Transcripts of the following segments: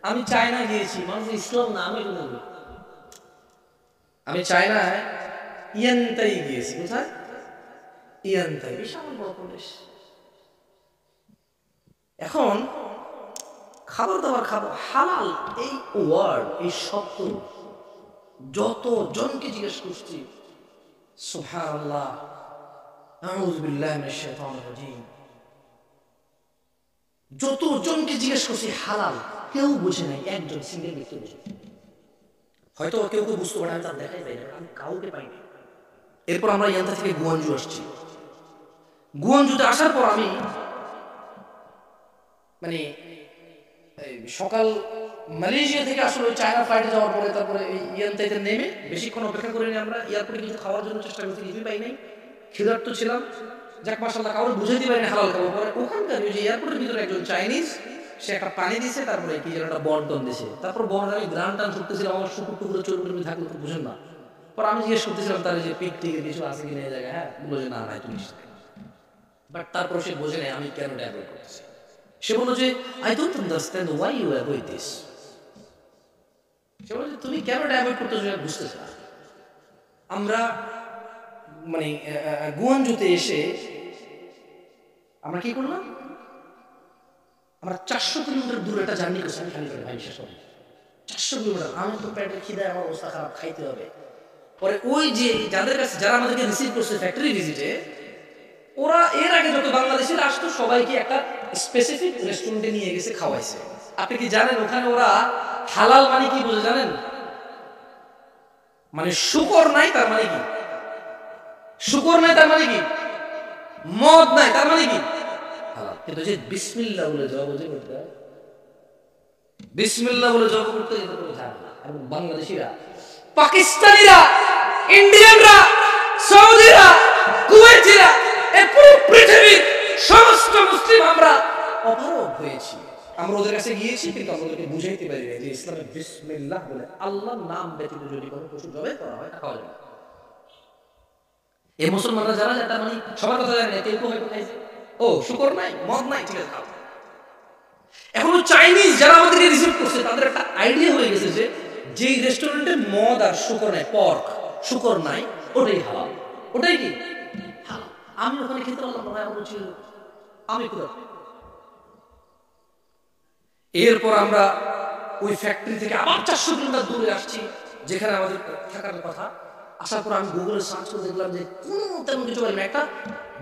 আমি চায়না গিয়েছি, মানুষ ইসলাম নামে বলবে। আমি চায়নায় ইয়ানতাই গিয়েছি। কোথায়? ইয়ানতাই, বিশাল বড় প্রদেশ। এখন খাবার দাবার খাবো হালাল, এই ওয়ার্ড, এই শব্দ যত জনকে জিজ্ঞেস করছি, সুবহানাল্লাহ, আউযু বিল্লাহি মিনাশ শাইতানির রাজীম, যত জনকে জিজ্ঞেস করছি হালাল, কেউ বুঝে নাই, একজন সিঙ্গেল ব্যক্তি বুঝে। হয়তো কেউ কেউ বুঝতে পারে, আমি তার দেখাই পাই না, আমি কাউকে পাইনি। এরপর আমরা ইয়ান্তা থেকে গুয়াঞ্জু আসছি। গুয়াঞ্জুতে আসার পর আমি মানে সকাল মালয়েশিয়া থেকে আসলে চায়না ফ্লাইটে যাওয়ার পরে তারপরে এই ইয়ান্তাইতে নেমে বেশিক্ষণ অপেক্ষা করিনি। আমরা এয়ারপোর্টে কিছু খাওয়ার জন্য চেষ্টা করছি, কিছুই পাই নাই, ক্ষুধার্ত ছিলাম। যাক মাশাআল্লাহ, কাউকে বুঝাইতে পারিনি হালাল খাবো। পরে ওখানকার ওই যে এয়ারপোর্টের ভিতরে একজন চাইনিজ, সে একটা পানি দিছে, তারপরে কি যেন একটা বন্টন দিছে। তারপর বন্টন আমি গ্রান টান ছুটতেছিলাম, আমার শুকুর টুকুরে চোর থাকলে তো বুঝেন না। পরে আমি জিজ্ঞেস করতেছিলাম তার যে পিক টিকে কিছু আছে কিনা এই জায়গায়। হ্যাঁ, বললো যে না নাই তুমি। বাট তারপর সে বোঝে নেই আমি কেন অ্যাভয়েড করতেছি। সে বললো যে I don't understand why you avoid this. সে বললো যে তুমি কেন অ্যাভয়েড করতেছো, বুঝতেছ না। আমরা মানে গুয়াঞ্জুতে এসে আমরা কি করলাম, আমরা 400 কিলোমিটার দূরে একটা জার্নি করছি। আমি খালি করে ভাই বিশ্বাস করি, 400 কিলোমিটার। আমার তো পেটের খিদায় আমার অবস্থা খারাপ, খাইতে হবে। পরে ওই যে যাদের কাছে, যারা আমাদেরকে রিসিভ করছে ফ্যাক্টরি ভিজিটে, ওরা এর আগে যত বাংলাদেশিরা আসতো সবাইকে একটা স্পেসিফিক রেস্টুরেন্টে নিয়ে গেছে, খাওয়াইছে। আপনি কি জানেন ওখানে ওরা হালাল মানে কি বুঝে জানেন? মানে শুকর নাই তার মানে কি? শুকর নাই তার মানে কি? মদ নাই তার মানে কি? হালাল। কিন্তু যে বিসমিল্লাহ বলে জব করতে হয়, বিসমিল্লাহ বলে জব করতে যেতে কোনো ঝামেলা। এবং বাংলাদেশিরা, পাকিস্তানিরা, ইন্ডিয়ানরা, সৌদিরা, কুয়েতিরা, এই পুরো পৃথিবীর সমস্ত মুসলিম আমরা অপারগ হয়েছি। আমরা ওদের কাছে গিয়েছি, কিন্তু আমরা ওদেরকে বুঝাইতে পারি না যে ইসলামে বিসমিল্লাহ বলে আল্লাহর নাম ব্যতীত যদি কোনো পশু জবাই করা হয় খাওয়া যাবে। এই মুসলমানরা যারা যায় তার মানে সবার কথা জানে না, কেউ হয়তো খাইছে, ও শুকর নাই, মদ নাই, ঠিক আছে খাও। এখন চাইনিজ যারা আমাদেরকে রিসিভ করছে তাদের একটা আইডিয়া হয়ে গেছে যে যেই রেস্টুরেন্টে মদ আর শুকর নাই, পর্ক শুকর নাই, ওটাই হালাল, ওটাই কি হালাল। আমি ওখানে খেতে পারলাম না, আমার রুচি হলো, আমি কোথাও। এরপর আমরা ওই ফ্যাক্টরি থেকে আবার 400 কিলোমিটার দূরে আসছি, যেখানে আমাদের থাকার কথা। আসার পর আমি গুগলে সার্চ করে দেখলাম যে কোনো তেমন কিছু পাইনি। একটা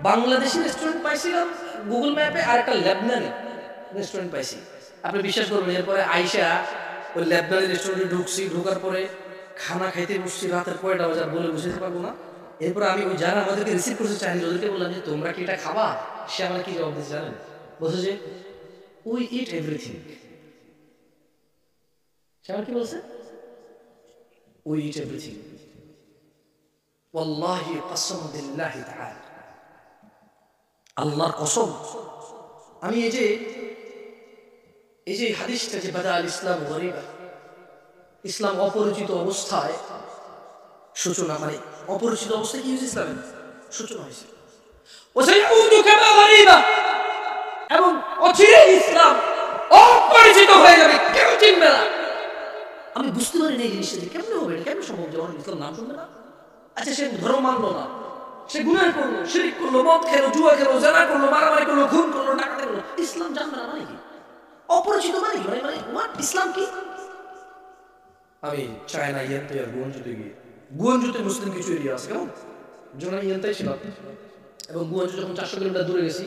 বাংলাদেশি রেস্টুরেন্ট পাইছিলাম গুগল ম্যাপে, আর একটা লেবনানি রেস্টুরেন্ট পাইছি। আপনি বিশ্বাস করবেন, এরপরে আইসা ওই লেবনানি রেস্টুরেন্টে ঢুকছি, ঢোকার পরে খানা খাইতে বসছি, রাতের 9টা বাজার বলে বুঝতে পারবো না। এরপর আমি ওই যারা আমাদেরকে রিসিভ করছে চাইনিজ, ওদেরকে বললাম যে তোমরা কি এটা খাবা? সে আমার কি জবাব দিচ্ছে জানেন? বলছে যে উই ইট এভরিথিং। সে আমার কি বলছে? We eat everything. ওয়াল্লাহি কসম বিল্লাহি তাআলা, আল্লাহর কসম, আমি এই যে হাদিসটা যে বাদা আল ইসলাম গরিবা, ইসলাম অপরিচিত অবস্থায় সূচনা, মানে অপরিচিত অবস্থায় কি হয়েছে? ইসলামের সূচনা হয়েছে। এবং অচিরে ইসলাম অপরিচিত হয়ে যাবে, কেউ চিনবে না। আমি বুঝতে পারি না এই জিনিসটা যে কেমন হবে, কেমন সম্ভব যে ইসলাম নাম শুনবে না। আচ্ছা, সে ধর্ম মানলো না, সে গুনাহ করলো, শিরক করলো, মদ খেলো, জুয়া খেলো, জানা করলো, মারামারি করলো, খুন করলো, ডাকাতি করলো, ইসলাম জানবে না মানে কি? অপরিচিত মানে কি? মানে হোয়াট ইসলাম কি? আমি চায়না ইয়ান্তাই আর গুয়াঞ্জুতে গিয়ে, গুয়াঞ্জুতে মুসলিম কিছু এরিয়া আছে, কেমন যখন আমি ইয়ান্তাই ছিলাম এবং গুয়াঞ্জু যখন 400 কিলোমিটার দূরে গেছি,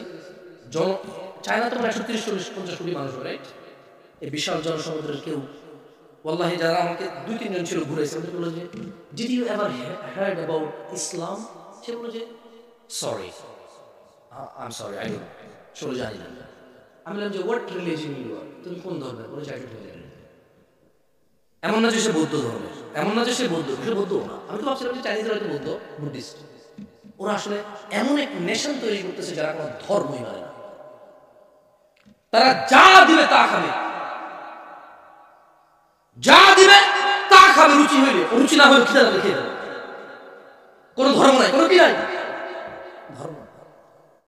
চায়না তো 130-150 কোটি মানুষ, রাইট? এই বিশাল জনসমুদ্রের কেউ, ওয়াল্লাহি যারা আমাকে 2-3 জন ছিল ঘুরেছে, আমাকে বললো যে did you ever heard about Islam? সে বললো যে sorry, I am sorry, I don't, আসলে জানি না। আমি বললাম যে হোয়াট রিলিজিয়ন ইউ আর, তুমি কোন ধর্মের? বলে যে এমন না যে সে বৌদ্ধ ধর্মের, এমন না যে সে বৌদ্ধ, সে বৌদ্ধ না। আমি তো ভাবছিলাম যে চাইনিজরা হয়তো বৌদ্ধ, বুদ্ধিস্ট। ওরা আসলে এমন এক নেশন তৈরি করতেছে যারা কোনো ধর্মই মানে না, তারা যা দিবে তা খাবে, যা দিবে তা খাবে, রুচি হইলে, রুচি না হলে খিদে লাগবে খেয়ে দেবে। কোনো ধর্ম নাই, কোনো কি নাই, ধর্ম